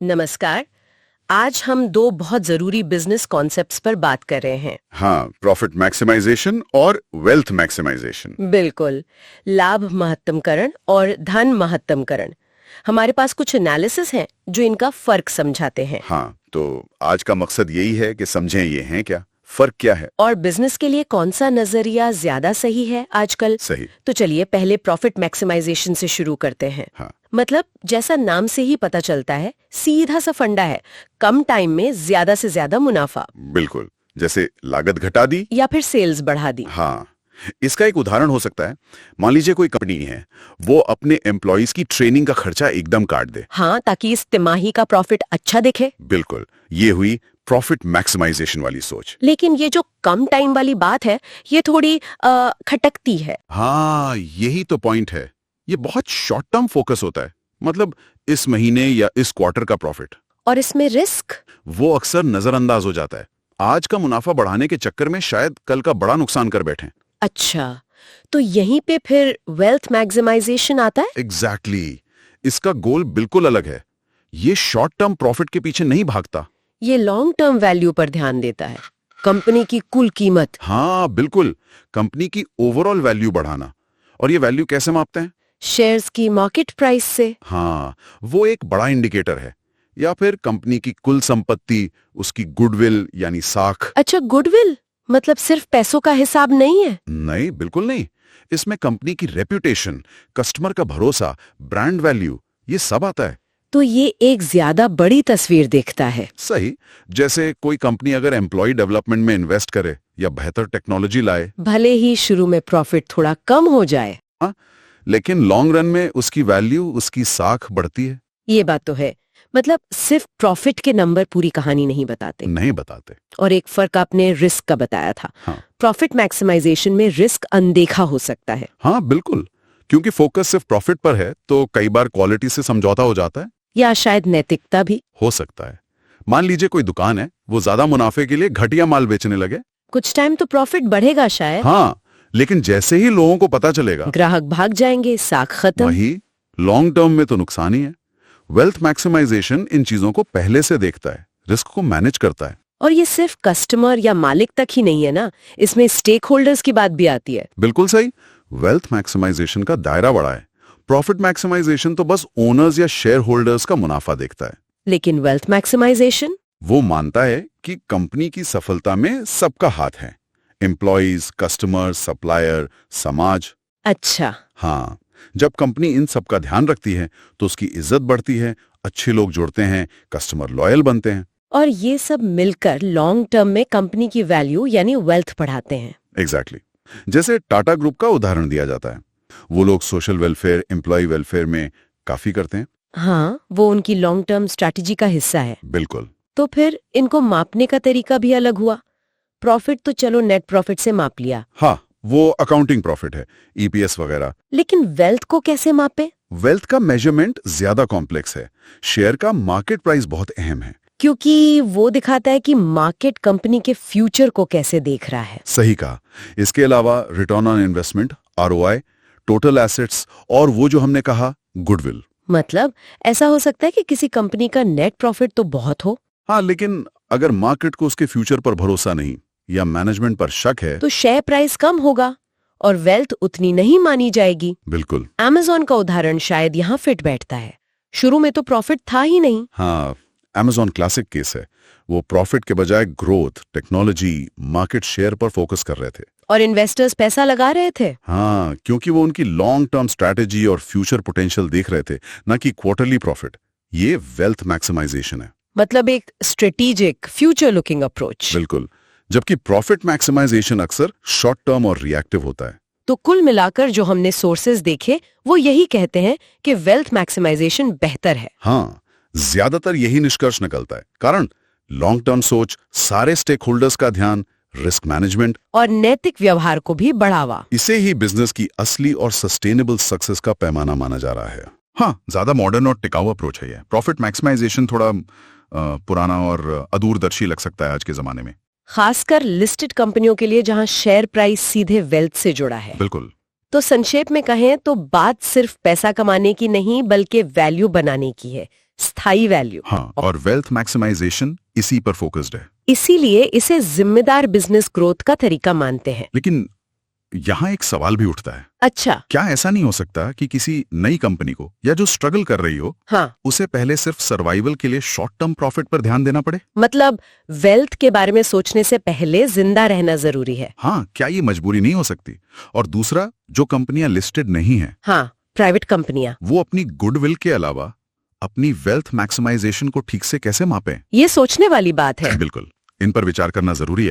नमस्कार। आज हम दो बहुत जरूरी बिजनेस कॉन्सेप्ट्स पर बात कर रहे हैं। हाँ, प्रॉफिट मैक्सिमाइजेशन और वेल्थ मैक्सिमाइजेशन। बिल्कुल, लाभ महत्तमकरण और धन महत्तमकरण। हमारे पास कुछ एनालिसिस हैं जो इनका फर्क समझाते हैं। हाँ, तो आज का मकसद यही है कि समझें ये हैं क्या, फर्क क्या है। और बिजनेस के लिए कौन सा नजरिया ज्यादा सही है आजकल। सही। तो चलिए पहले प्रॉफिट मैक्सिमाइजेशन से शुरू करते हैं। हाँ। मतलब जैसा नाम से ही पता चलता है, सीधा सा फंडा है, कम टाइम में ज्यादा से ज्यादा मुनाफा। बिल्कुल, जैसे लागत घटा दी या फिर सेल्स बढ़ा दी। हाँ, इसका एक उदाहरण हो सकता है, मान लीजिए कोई कंपनी है, वो अपने एम्प्लॉइज की ट्रेनिंग का खर्चा एकदम काट दे। हाँ, ताकि इस तिमाही का प्रॉफिट अच्छा दिखे। बिल्कुल, ये हुई प्रॉफिट मैक्सिमाइजेशन वाली सोच। लेकिन ये जो कम टाइम वाली बात है, ये थोड़ी खटकती है। हाँ, यही तो पॉइंट है। ये बहुत शॉर्ट टर्म फोकस होता है, मतलब इस महीने या इस क्वार्टर का प्रॉफिट। और इसमें रिस्क वो अक्सर नजरअंदाज हो जाता है। आज का मुनाफा बढ़ाने के चक्कर में शायद कल का बड़ा नुकसान कर बैठे। अच्छा, तो यहीं पे फिर वेल्थ मैक्सिमाइजेशन आता है। एग्जैक्टली, इसका गोल बिल्कुल अलग है। ये शॉर्ट टर्म प्रॉफिट के पीछे नहीं भागता। ये लॉन्ग टर्म वैल्यू पर ध्यान देता है, कंपनी की कुल कीमत। हाँ बिल्कुल, कंपनी की ओवरऑल वैल्यू बढ़ाना। और ये वैल्यू कैसे मापते हैं? शेयर्स की मार्केट प्राइस से। हाँ, वो एक बड़ा इंडिकेटर है। या फिर कंपनी की कुल संपत्ति, उसकी गुडविल यानी साख। अच्छा, गुडविल मतलब सिर्फ पैसों का हिसाब नहीं है। नहीं, बिल्कुल नहीं। इसमें कंपनी की रेप्यूटेशन, कस्टमर का भरोसा, ब्रांड वैल्यू, ये सब आता है। तो ये एक ज्यादा बड़ी तस्वीर देखता है। सही। जैसे कोई कंपनी अगर एम्प्लॉय डेवलपमेंट में इन्वेस्ट करे या बेहतर टेक्नोलॉजी लाए, भले ही शुरू में प्रॉफिट थोड़ा कम हो जाए, हाँ, लेकिन लॉन्ग रन में उसकी वैल्यू, उसकी साख बढ़ती है। ये बात तो है। मतलब सिर्फ प्रॉफिट के नंबर पूरी कहानी नहीं बताते। नहीं बताते। और एक फर्क आपने रिस्क का बताया था। हाँ। प्रॉफिट मैक्सिमाइजेशन में रिस्क अनदेखा हो सकता है। हाँ बिल्कुल, क्योंकि फोकस सिर्फ प्रॉफिट पर है तो कई बार क्वालिटी से समझौता हो जाता है। या शायद नैतिकता भी हो सकता है। मान लीजिए कोई दुकान है, वो ज्यादा मुनाफे के लिए घटिया माल बेचने लगे। कुछ टाइम तो प्रॉफिट बढ़ेगा शायद। हाँ, लेकिन जैसे ही लोगों को पता चलेगा, ग्राहक भाग जाएंगे, साख खत्म। वही लॉन्ग टर्म में तो नुकसान ही है। वेल्थ मैक्सिमाइजेशन इन चीजों को पहले से देखता है, रिस्क को मैनेज करता है। और ये सिर्फ कस्टमर या मालिक तक ही नहीं है ना, इसमें स्टेक होल्डर्स की बात भी आती है। बिल्कुल सही। वेल्थ मैक्सिमाइजेशन का दायरा बड़ा है। प्रॉफिट मैक्सिमाइजेशन तो बस ओनर्स या शेयर होल्डर्स का मुनाफा देखता है। लेकिन वेल्थ मैक्सिमाइजेशन वो मानता है कि कंपनी की सफलता में सबका हाथ है, एम्प्लॉइज, कस्टमर, सप्लायर, समाज। अच्छा। हाँ, जब कंपनी इन सब का ध्यान रखती है तो उसकी इज्जत बढ़ती है, अच्छे लोग जुड़ते हैं, कस्टमर लॉयल बनते हैं। और ये सब मिलकर लॉन्ग टर्म में कंपनी की वैल्यू यानी वेल्थ बढ़ाते हैं। एग्जैक्टली। जैसे टाटा ग्रुप का उदाहरण दिया जाता है। वो लोग सोशल वेलफेयर, एम्प्लॉय वेलफेयर में काफी करते हैं। हाँ, वो उनकी लॉन्ग टर्म स्ट्रैटेजी का हिस्सा है। बिल्कुल। तो फिर इनको मापने का तरीका भी अलग हुआ। प्रॉफिट तो चलो नेट प्रॉफिट से माप लिया। हाँ, वो अकाउंटिंग प्रॉफिट है, ईपीएस वगैरह। लेकिन वेल्थ को कैसे मापे? वेल्थ का मेजरमेंट ज्यादा कॉम्प्लेक्स है। शेयर का मार्केट प्राइस बहुत अहम है, क्योंकि वो दिखाता है कि मार्केट कंपनी के फ्यूचर को कैसे देख रहा है। सही कहा। इसके अलावा return on investment, ROI, total assets और वो जो हमने कहा गुडविल। मतलब ऐसा हो सकता है कि किसी कंपनी का नेट प्रॉफिट तो बहुत हो, हाँ, लेकिन अगर मार्केट को उसके फ्यूचर पर भरोसा नहीं या मैनेजमेंट पर शक है तो शेयर प्राइस कम होगा और वेल्थ उतनी नहीं मानी जाएगी। बिल्कुल। अमेज़न का उदाहरण शायद यहाँ फिट बैठता है। शुरू में तो प्रॉफिट था ही नहीं। हाँ, अमेज़न क्लासिक केस है। वो प्रॉफिट के बजाय ग्रोथ, टेक्नोलॉजी, मार्केट शेयर पर फोकस कर रहे थे। और इन्वेस्टर्स पैसा लगा रहे थे। हाँ, क्योंकि वो उनकी लॉन्ग टर्म स्ट्रैटेजी और फ्यूचर पोटेंशियल देख रहे थे, ना कि क्वार्टरली प्रॉफिट। ये वेल्थ मैक्सिमाइजेशन है। मतलब एक स्ट्रेटेजिक फ्यूचर लुकिंग अप्रोच। बिल्कुल। जबकि प्रॉफिट मैक्सिमाइजेशन अक्सर शॉर्ट टर्म और रिएक्टिव होता है। तो कुल मिलाकर जो हमने सोर्सेज देखे वो यही कहते हैं कि वेल्थ मैक्सिमाइजेशन बेहतर है। हाँ, ज्यादातर यही निष्कर्ष निकलता है। कारण लॉन्ग टर्म सोच, सारे स्टेक होल्डर्स का ध्यान, रिस्क मैनेजमेंट और नैतिक व्यवहार को भी बढ़ावा। इसे ही बिजनेस की असली और सस्टेनेबल सक्सेस का पैमाना माना जा रहा है। हाँ, ज्यादा मॉडर्न और टिकाऊ अप्रोच है ये। प्रॉफिट मैक्सिमाइजेशन थोड़ा पुराना और अदूरदर्शी लग सकता है आज के जमाने में, खासकर लिस्टेड कंपनियों के लिए जहां शेयर प्राइस सीधे वेल्थ से जुड़ा है। बिल्कुल। तो संक्षेप में कहें तो बात सिर्फ पैसा कमाने की नहीं बल्कि वैल्यू बनाने की है, स्थायी वैल्यू। हाँ, और वेल्थ मैक्सिमाइजेशन इसी पर फोकस्ड है। इसीलिए इसे जिम्मेदार बिजनेस ग्रोथ का तरीका मानते हैं। लेकिन यहाँ एक सवाल भी उठता है, अच्छा। क्या ऐसा नहीं हो सकता कि किसी नई कंपनी को या जो स्ट्रगल कर रही हो, हाँ, उसे पहले सिर्फ सर्वाइवल के लिए शॉर्ट टर्म प्रॉफिट पर ध्यान देना पड़े? मतलब वेल्थ के बारे में सोचने से पहले जिंदा रहना जरूरी है। हाँ, क्या ये मजबूरी नहीं हो सकती? और दूसरा, जो कंपनियां लिस्टेड नहीं है, हाँ, प्राइवेट कंपनियां, वो अपनी गुडविल के अलावा अपनी वेल्थ मैक्सिमाइजेशन को ठीक से कैसे मापें? ये सोचने वाली बात है। बिल्कुल, इन पर विचार करना जरूरी है।